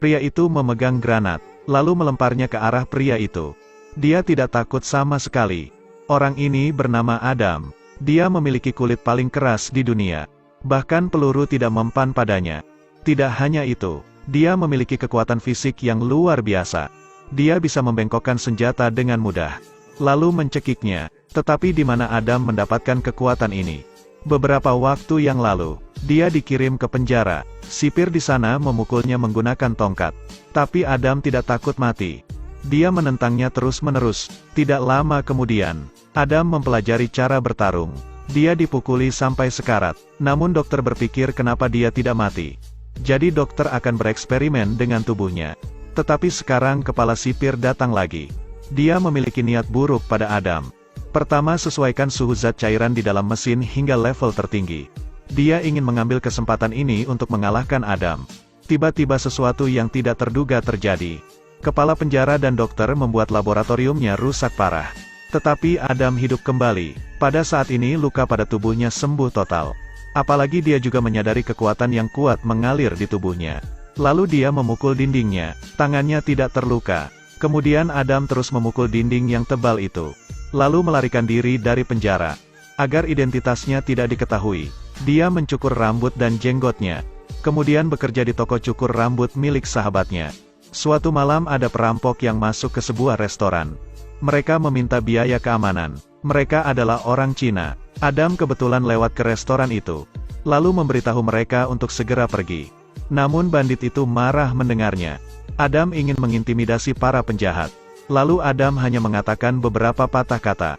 Pria itu memegang granat, lalu melemparnya ke arah pria itu. Dia tidak takut sama sekali. Orang ini bernama Adam. Dia memiliki kulit paling keras di dunia. Bahkan peluru tidak mempan padanya. Tidak hanya itu, dia memiliki kekuatan fisik yang luar biasa. Dia bisa membengkokkan senjata dengan mudah, lalu mencekiknya. Tetapi di mana Adam mendapatkan kekuatan ini? Beberapa waktu yang lalu, dia dikirim ke penjara. Sipir di sana memukulnya menggunakan tongkat. Tapi Adam tidak takut mati. Dia menentangnya terus-menerus. Tidak lama kemudian, Adam mempelajari cara bertarung. Dia dipukuli sampai sekarat. Namun dokter berpikir kenapa dia tidak mati. Jadi dokter akan bereksperimen dengan tubuhnya. Tetapi sekarang kepala sipir datang lagi. Dia memiliki niat buruk pada Adam. Pertama, sesuaikan suhu zat cairan di dalam mesin hingga level tertinggi. Dia ingin mengambil kesempatan ini untuk mengalahkan Adam. Tiba-tiba sesuatu yang tidak terduga terjadi. Kepala penjara dan dokter membuat laboratoriumnya rusak parah. Tetapi Adam hidup kembali. Pada saat ini luka pada tubuhnya sembuh total. Apalagi dia juga menyadari kekuatan yang kuat mengalir di tubuhnya. Lalu dia memukul dindingnya. Tangannya tidak terluka. Kemudian Adam terus memukul dinding yang tebal itu. Lalu melarikan diri dari penjara. Agar identitasnya tidak diketahui, dia mencukur rambut dan jenggotnya. Kemudian bekerja di toko cukur rambut milik sahabatnya. Suatu malam ada perampok yang masuk ke sebuah restoran. Mereka meminta biaya keamanan. Mereka adalah orang Cina. Adam kebetulan lewat ke restoran itu. Lalu memberitahu mereka untuk segera pergi. Namun bandit itu marah mendengarnya. Adam ingin mengintimidasi para penjahat. Lalu Adam hanya mengatakan beberapa patah kata.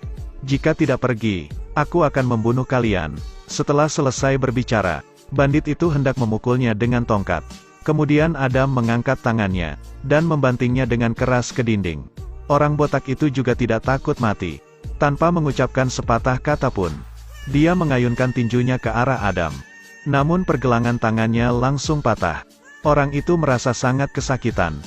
Jika tidak pergi, aku akan membunuh kalian. Setelah selesai berbicara, bandit itu hendak memukulnya dengan tongkat. Kemudian Adam mengangkat tangannya, dan membantingnya dengan keras ke dinding. Orang botak itu juga tidak takut mati. Tanpa mengucapkan sepatah kata pun, dia mengayunkan tinjunya ke arah Adam. Namun pergelangan tangannya langsung patah. Orang itu merasa sangat kesakitan.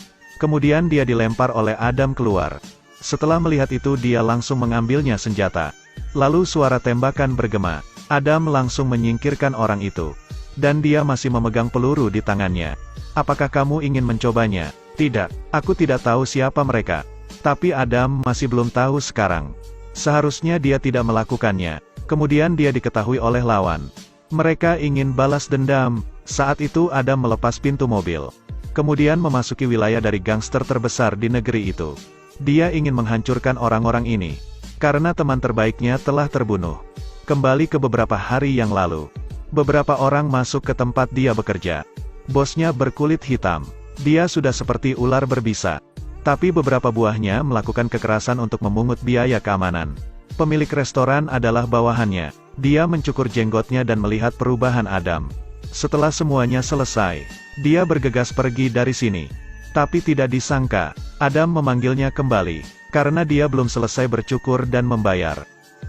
Kemudian dia dilempar oleh Adam keluar. Setelah melihat itu dia langsung mengambilnya senjata. Lalu suara tembakan bergema. Adam langsung menyingkirkan orang itu. Dan dia masih memegang peluru di tangannya. Apakah kamu ingin mencobanya? Tidak, aku tidak tahu siapa mereka. Tapi Adam masih belum tahu sekarang. Seharusnya dia tidak melakukannya. Kemudian dia diketahui oleh lawan. Mereka ingin balas dendam. Saat itu Adam melepas pintu mobil. Kemudian memasuki wilayah dari gangster terbesar di negeri itu. Dia ingin menghancurkan orang-orang ini. Karena teman terbaiknya telah terbunuh. Kembali ke beberapa hari yang lalu. Beberapa orang masuk ke tempat dia bekerja. Bosnya berkulit hitam. Dia sudah seperti ular berbisa. Tapi beberapa buahnya melakukan kekerasan untuk memungut biaya keamanan. Pemilik restoran adalah bawahannya. Dia mencukur jenggotnya dan melihat perubahan Adam. Setelah semuanya selesai, dia bergegas pergi dari sini. Tapi tidak disangka, Adam memanggilnya kembali, karena dia belum selesai bercukur dan membayar.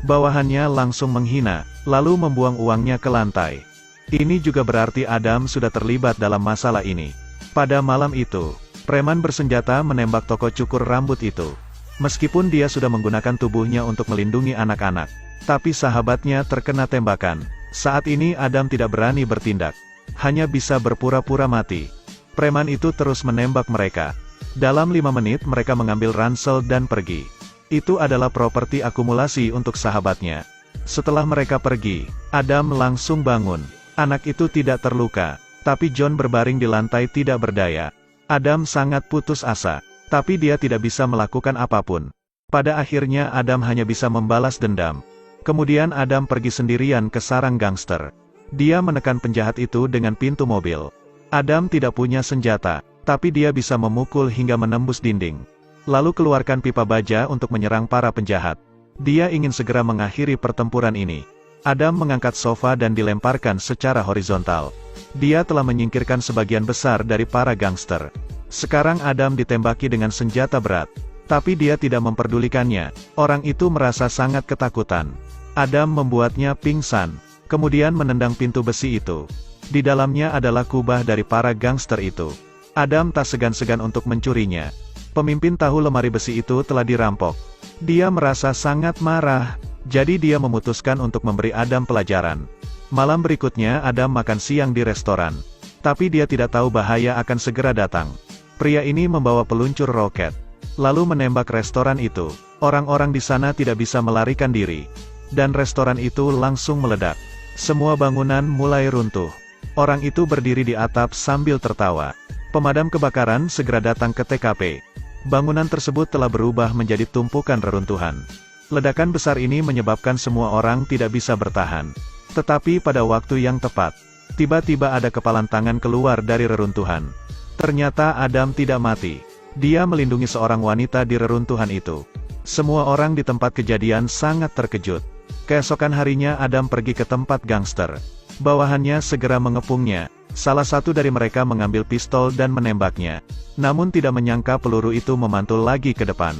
Bawahannya langsung menghina, lalu membuang uangnya ke lantai. Ini juga berarti Adam sudah terlibat dalam masalah ini. Pada malam itu, preman bersenjata menembak toko cukur rambut itu. Meskipun dia sudah menggunakan tubuhnya untuk melindungi anak-anak, tapi sahabatnya terkena tembakan. Saat ini Adam tidak berani bertindak. Hanya bisa berpura-pura mati. Preman itu terus menembak mereka. Dalam 5 menit mereka mengambil ransel dan pergi. Itu adalah properti akumulasi untuk sahabatnya. Setelah mereka pergi, Adam langsung bangun. Anak itu tidak terluka, tapi John berbaring di lantai tidak berdaya. Adam sangat putus asa, tapi dia tidak bisa melakukan apapun. Pada akhirnya Adam hanya bisa membalas dendam. Kemudian Adam pergi sendirian ke sarang gangster. Dia menekan penjahat itu dengan pintu mobil. Adam tidak punya senjata, tapi dia bisa memukul hingga menembus dinding. Lalu keluarkan pipa baja untuk menyerang para penjahat. Dia ingin segera mengakhiri pertempuran ini. Adam mengangkat sofa dan dilemparkan secara horizontal. Dia telah menyingkirkan sebagian besar dari para gangster. Sekarang Adam ditembaki dengan senjata berat. Tapi dia tidak memperdulikannya. Orang itu merasa sangat ketakutan. Adam membuatnya pingsan. Kemudian menendang pintu besi itu. Di dalamnya adalah kubah dari para gangster itu. Adam tak segan-segan untuk mencurinya. Pemimpin tahu lemari besi itu telah dirampok. Dia merasa sangat marah. Jadi dia memutuskan untuk memberi Adam pelajaran. Malam berikutnya Adam makan siang di restoran. Tapi dia tidak tahu bahaya akan segera datang. Pria ini membawa peluncur roket, lalu menembak restoran itu. Orang-orang di sana tidak bisa melarikan diri, dan restoran itu langsung meledak. Semua bangunan mulai runtuh. Orang itu berdiri di atap sambil tertawa. Pemadam kebakaran segera datang ke TKP. Bangunan tersebut telah berubah menjadi tumpukan reruntuhan. Ledakan besar ini menyebabkan semua orang tidak bisa bertahan. Tetapi pada waktu yang tepat, tiba-tiba ada kepalan tangan keluar dari reruntuhan. Ternyata Adam tidak mati. Dia melindungi seorang wanita di reruntuhan itu. Semua orang di tempat kejadian sangat terkejut. Keesokan harinya Adam pergi ke tempat gangster. Bawahannya segera mengepungnya. Salah satu dari mereka mengambil pistol dan menembaknya. Namun tidak menyangka peluru itu memantul lagi ke depan.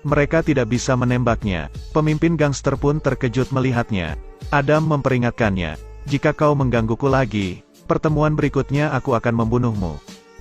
Mereka tidak bisa menembaknya. Pemimpin gangster pun terkejut melihatnya. Adam memperingatkannya, "Jika kau menggangguku lagi, pertemuan berikutnya aku akan membunuhmu."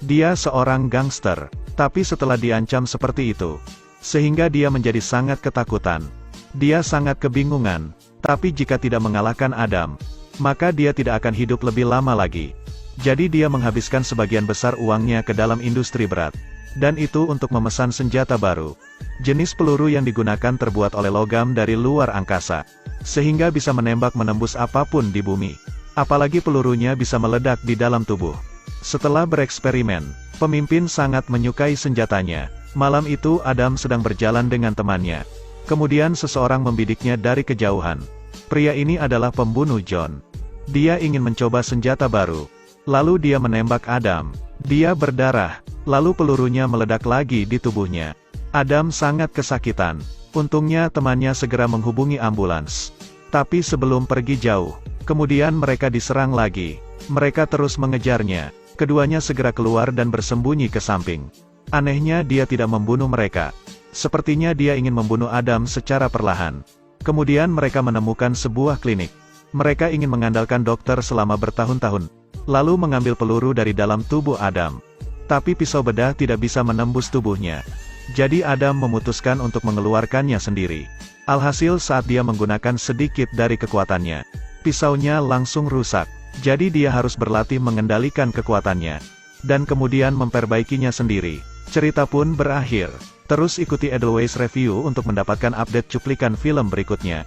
Dia seorang gangster, tapi setelah diancam seperti itu, sehingga dia menjadi sangat ketakutan. Dia sangat kebingungan, tapi jika tidak mengalahkan Adam, maka dia tidak akan hidup lebih lama lagi. Jadi dia menghabiskan sebagian besar uangnya ke dalam industri berat. Dan itu untuk memesan senjata baru. Jenis peluru yang digunakan terbuat oleh logam dari luar angkasa, sehingga bisa menembak menembus apapun di bumi. Apalagi pelurunya bisa meledak di dalam tubuh. Setelah bereksperimen, pemimpin sangat menyukai senjatanya. Malam itu Adam sedang berjalan dengan temannya. Kemudian seseorang membidiknya dari kejauhan. Pria ini adalah pembunuh John. Dia ingin mencoba senjata baru. Lalu dia menembak Adam. Dia berdarah, lalu pelurunya meledak lagi di tubuhnya. Adam sangat kesakitan. Untungnya temannya segera menghubungi ambulans. Tapi sebelum pergi jauh, kemudian mereka diserang lagi. Mereka terus mengejarnya. Keduanya segera keluar dan bersembunyi ke samping. Anehnya dia tidak membunuh mereka. Sepertinya dia ingin membunuh Adam secara perlahan. Kemudian mereka menemukan sebuah klinik. Mereka ingin mengandalkan dokter selama bertahun-tahun, lalu mengambil peluru dari dalam tubuh Adam. Tapi pisau bedah tidak bisa menembus tubuhnya. Jadi Adam memutuskan untuk mengeluarkannya sendiri. Alhasil saat dia menggunakan sedikit dari kekuatannya, pisaunya langsung rusak. Jadi dia harus berlatih mengendalikan kekuatannya, dan kemudian memperbaikinya sendiri. Cerita pun berakhir. Terus ikuti Edelweiss Review untuk mendapatkan update cuplikan film berikutnya.